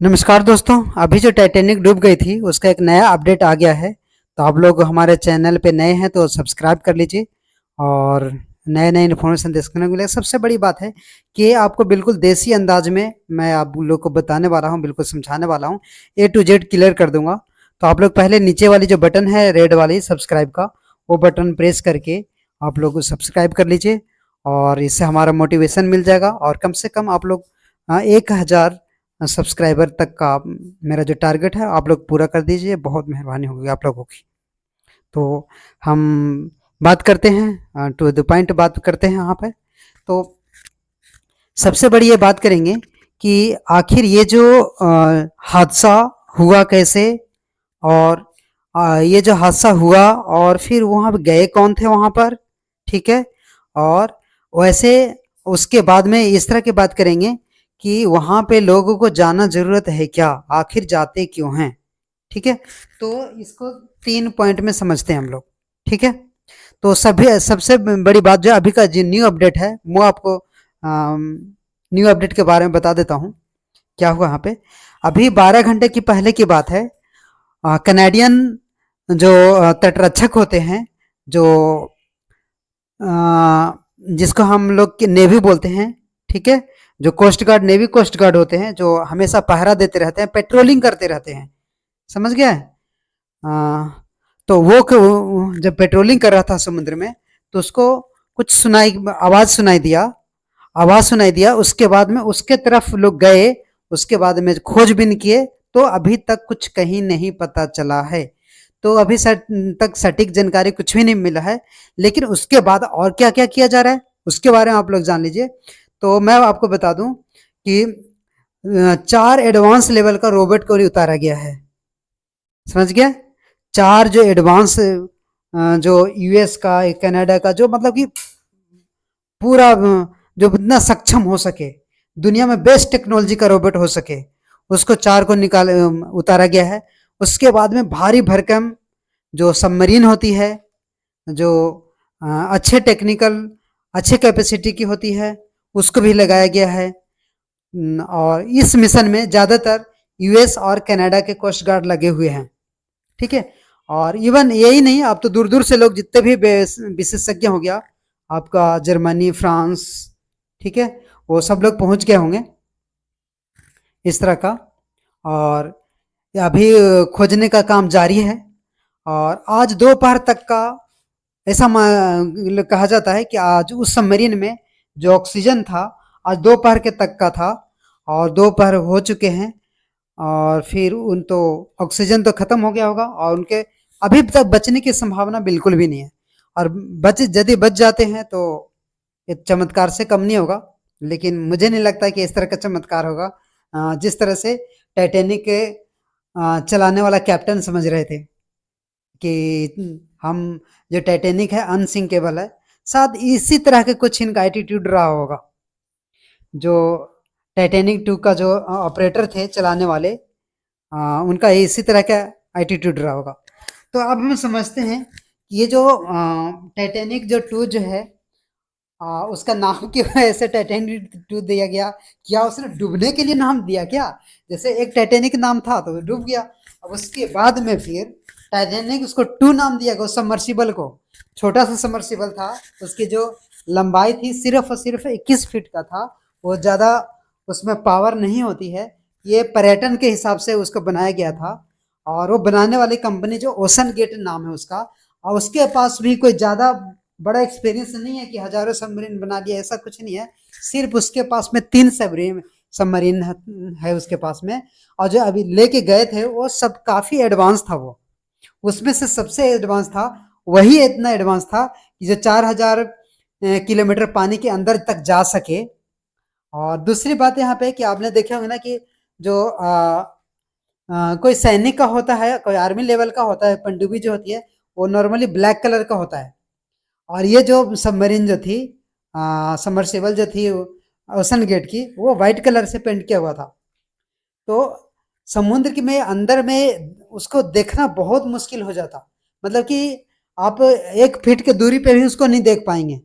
नमस्कार दोस्तों। अभी जो टाइटैनिक डूब गई थी उसका एक नया अपडेट आ गया है। तो आप लोग हमारे चैनल पे नए हैं तो सब्सक्राइब कर लीजिए और नए नए इन्फॉर्मेशन देखने को मिलेगा। सबसे बड़ी बात है कि आपको बिल्कुल देसी अंदाज में मैं आप लोग को बताने वाला हूँ, बिल्कुल समझाने वाला हूँ, ए टू जेड क्लियर कर दूंगा। तो आप लोग पहले नीचे वाली जो बटन है रेड वाली सब्सक्राइब का, वो बटन प्रेस करके आप लोग सब्सक्राइब कर लीजिए और इससे हमारा मोटिवेशन मिल जाएगा और कम से कम आप लोग 1000 सब्सक्राइबर तक का मेरा जो टारगेट है आप लोग पूरा कर दीजिए। बहुत मेहरबानी होगी आप लोगों की। तो हम बात करते हैं, टू द पॉइंट बात करते हैं यहाँ पे। तो सबसे बड़ी ये बात करेंगे कि आखिर ये जो हादसा हुआ कैसे, और ये जो हादसा हुआ और फिर वहाँ पे गए कौन थे वहाँ पर, ठीक है। और वैसे उसके बाद में इस तरह की बात करेंगे कि वहाँ पे लोगों को जाना ज़रूरत है क्या, आखिर जाते क्यों हैं, ठीक है। तो इसको 3 पॉइंट में समझते हैं हम लोग, ठीक है। तो सभी सबसे बड़ी बात जो अभी का जो न्यू अपडेट है वो आपको न्यू अपडेट के बारे में बता देता हूँ। क्या हुआ यहाँ पे, अभी 12 घंटे की पहले की बात है। कनाडियन जो तटरक्षक होते हैं, जो जिसको हम लोग नेवी बोलते हैं, ठीक है। जो coast guard, navy coast guard होते हैं, जो हमेशा पहरा देते रहते हैं, पेट्रोलिंग करते रहते हैं, समझ गया है। तो वो जब पेट्रोलिंग कर रहा था समुद्र में तो उसको कुछ आवाज सुनाई दिया। उसके बाद में उसके तरफ लोग गए, उसके बाद में खोजबीन किए तो अभी तक कुछ कहीं नहीं पता चला है। तो अभी तक सटीक जानकारी कुछ भी नहीं मिला है। लेकिन उसके बाद और क्या क्या किया जा रहा है उसके बारे में आप लोग जान लीजिए। तो मैं आपको बता दूं कि 4 एडवांस लेवल का रोबोट को उतारा गया है, समझ गया। 4 जो एडवांस जो यूएस का, कनाडा का, जो मतलब कि पूरा जो इतना सक्षम हो सके, दुनिया में बेस्ट टेक्नोलॉजी का रोबोट हो सके, उसको 4 को उतारा गया है। उसके बाद में भारी भरकम जो सबमरीन होती है, जो अच्छे टेक्निकल, अच्छे कैपेसिटी की होती है, उसको भी लगाया गया है। और इस मिशन में ज़्यादातर यूएस और कनाडा के कोस्ट गार्ड लगे हुए हैं, ठीक है। और इवन यही नहीं, अब तो दूर दूर से लोग, जितने भी विशेषज्ञ हो गया आपका, जर्मनी, फ्रांस, ठीक है, वो सब लोग पहुंच गए होंगे इस तरह का। और अभी खोजने का काम जारी है। और आज दोपहर तक का ऐसा कहा जाता है कि आज उस सबमरीन में जो ऑक्सीजन था आज दोपहर के तक का था, और दोपहर हो चुके हैं। और फिर उन तो ऑक्सीजन तो खत्म हो गया होगा और उनके अभी तक बचने की संभावना बिल्कुल भी नहीं है। और यदि बच जाते हैं तो ये चमत्कार से कम नहीं होगा। लेकिन मुझे नहीं लगता कि इस तरह का चमत्कार होगा जिस तरह से टाइटैनिक के चलाने वाला कैप्टन समझ रहे थे कि हम, जो टाइटैनिक है अनसिंकेबल है। शायद इसी तरह के कुछ इनका एटीट्यूड रहा होगा। जो टाइटैनिक 2 का जो ऑपरेटर थे चलाने वाले, उनका इसी तरह का एटीट्यूड रहा होगा। तो अब हम समझते हैं कि ये जो टाइटैनिक जो 2 जो है, उसका नाम क्यों ऐसे टाइटैनिक 2 दिया गया। क्या उसने डूबने के लिए नाम दिया क्या? जैसे एक टाइटैनिक नाम था तो डूब गया, अब उसके बाद में फिर टाइटैनिक उसको 2 नाम दिया गया उस सबमर्सिबल को। छोटा सा सबमर्सिबल था, उसकी जो लंबाई थी सिर्फ और सिर्फ 21 फीट का था। वो ज़्यादा उसमें पावर नहीं होती है। ये पर्यटन के हिसाब से उसको बनाया गया था। और वो बनाने वाली कंपनी जो ओशन गेट नाम है उसका, और उसके पास भी कोई ज़्यादा बड़ा एक्सपीरियंस नहीं है कि हजारों सबमरीन बना दिया, ऐसा कुछ नहीं है। सिर्फ उसके पास में 3 सबमरीन सबमरीन है उसके पास में। और जो अभी लेके गए थे वो सब काफ़ी एडवांस था। वो उसमें से सबसे एडवांस था, वही इतना एडवांस था कि जो 4000 किलोमीटर पानी के अंदर तक जा सके। और दूसरी बात यहाँ पे कि आपने देखे होंगे ना कि जो कोई सैनिक का होता है, कोई आर्मी लेवल का होता है, पनडुब्बी जो होती है वो नॉर्मली ब्लैक कलर का होता है। और ये जो सबमरीन जो थी, सबमर्सिबल जो थी ओशन गेट की, वो वाइट कलर से पेंट किया हुआ था। तो समुद्र के में अंदर में उसको देखना बहुत मुश्किल हो जाता। मतलब कि आप 1 फीट की दूरी पे भी उसको नहीं देख पाएंगे।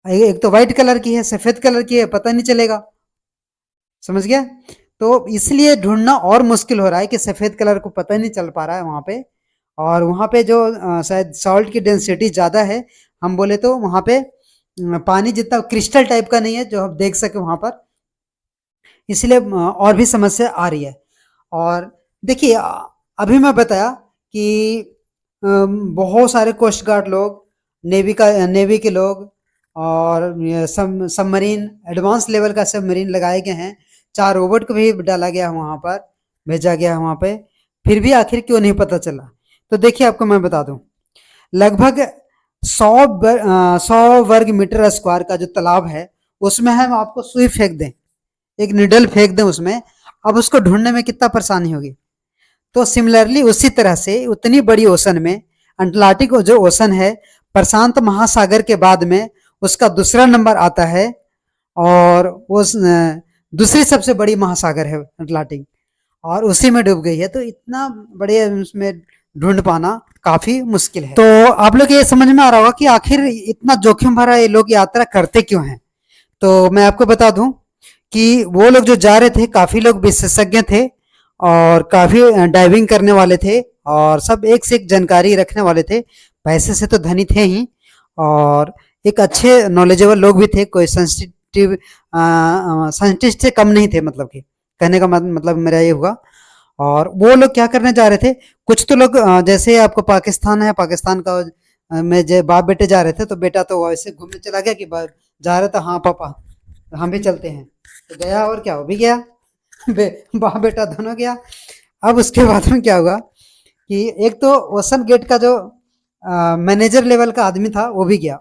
एक तो वाइट कलर की है, सफेद कलर की है, पता नहीं चलेगा, समझ गया। तो इसलिए ढूंढना और मुश्किल हो रहा है कि सफ़ेद कलर को पता नहीं चल पा रहा है वहाँ पे। और वहाँ पे जो शायद सॉल्ट की डेंसिटी ज़्यादा है, हम बोले तो वहाँ पे पानी जितना क्रिस्टल टाइप का नहीं है जो हम देख सके वहाँ पर, इसलिए और भी समस्या आ रही है। और देखिए अभी मैं बताया कि बहुत सारे कोस्ट गार्ड लोग, नेवी के लोग और सबमरीन एडवांस लेवल का सबमरीन लगाए गए हैं, 4 रोबोट को भी डाला गया वहाँ पर, भेजा गया वहाँ पे, फिर भी आखिर क्यों नहीं पता चला। तो देखिए आपको मैं बता दूं, लगभग 100 वर्ग मीटर स्क्वायर का जो तालाब है उसमें हम आपको सुई फेंक दें, एक निडल फेंक दें उसमें, अब उसको ढूंढने में कितना परेशानी होगी। तो सिमिलरली उसी तरह से उतनी बड़ी ओशन में अंटार्कटिक जो ओशन है, प्रशांत महासागर के बाद में उसका दूसरा नंबर आता है, और वो दूसरी सबसे बड़ी महासागर है अटलांटिक, और उसी में डूब गई है। तो इतना बड़े उसमें ढूंढ पाना काफी मुश्किल है। तो आप लोग ये समझ में आ रहा होगा कि आखिर इतना जोखिम भरा ये लोग यात्रा करते क्यों हैं। तो मैं आपको बता दूं कि वो लोग जो जा रहे थे, काफी लोग विशेषज्ञ थे और काफी डाइविंग करने वाले थे और सब एक से एक जानकारी रखने वाले थे, पैसे से तो धनी थे ही, और एक अच्छे नॉलेजेबल लोग भी थे, कोई सेंसिटिव साइंटिस्ट से कम नहीं थे, मतलब कि कहने का मतलब मेरा ये हुआ। और वो लोग क्या करने जा रहे थे, कुछ तो लोग जैसे आपको पाकिस्तान है, पाकिस्तान का में जो बाप बेटे जा रहे थे, तो बेटा तो वैसे घूमने चला गया कि जा रहे थे, हाँ पापा हम भी चलते हैं, तो गया और क्या, वो भी गया, बाप बेटा दोनों गया। अब उसके बाद में क्या हुआ कि एक तो ओशन गेट का जो मैनेजर लेवल का आदमी था वो भी गया,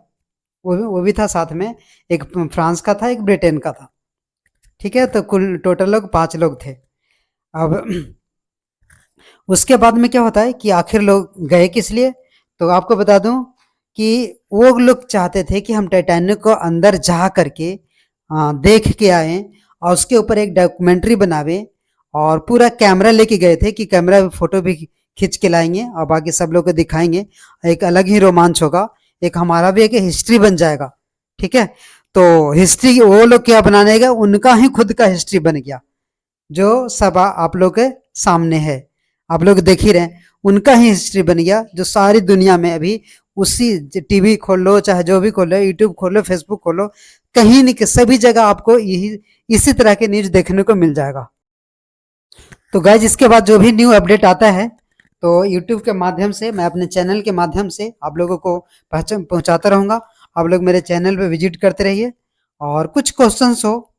वो भी था साथ में, एक फ्रांस का था, एक ब्रिटेन का था, ठीक है। तो कुल टोटल लोग 5 लोग थे। अब उसके बाद में क्या होता है कि आखिर लोग गए किस लिए, तो आपको बता दूं कि वो लोग चाहते थे कि हम टाइटैनिक को अंदर जा करके देख के आए और उसके ऊपर एक डॉक्यूमेंट्री बनावे, और पूरा कैमरा लेके गए थे कि कैमरा फोटो भी खींच के लाएंगे और बाकी सब लोग को दिखाएंगे, एक अलग ही रोमांच होगा, एक हमारा भी एक हिस्ट्री बन जाएगा, ठीक है। तो हिस्ट्री वो लोग क्या बनाने गए, उनका ही खुद का हिस्ट्री बन गया, जो सब आप लोग के सामने है, आप लोग देख ही रहे हैं, उनका ही हिस्ट्री बन गया, जो सारी दुनिया में अभी उसी टीवी खोल लो, चाहे जो भी खोलो, यूट्यूब खोलो, फेसबुक खोलो, कहीं नहीं, सभी जगह आपको यही इसी तरह के न्यूज देखने को मिल जाएगा। तो गाइज इसके बाद जो भी न्यू अपडेट आता है तो यूट्यूब के माध्यम से, मैं अपने चैनल के माध्यम से आप लोगों को पहुंचाता रहूंगा। आप लोग मेरे चैनल पे विजिट करते रहिए, और कुछ क्वेश्चंस हो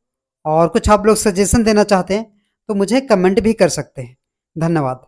और कुछ आप लोग सजेशन देना चाहते हैं तो मुझे कमेंट भी कर सकते हैं। धन्यवाद।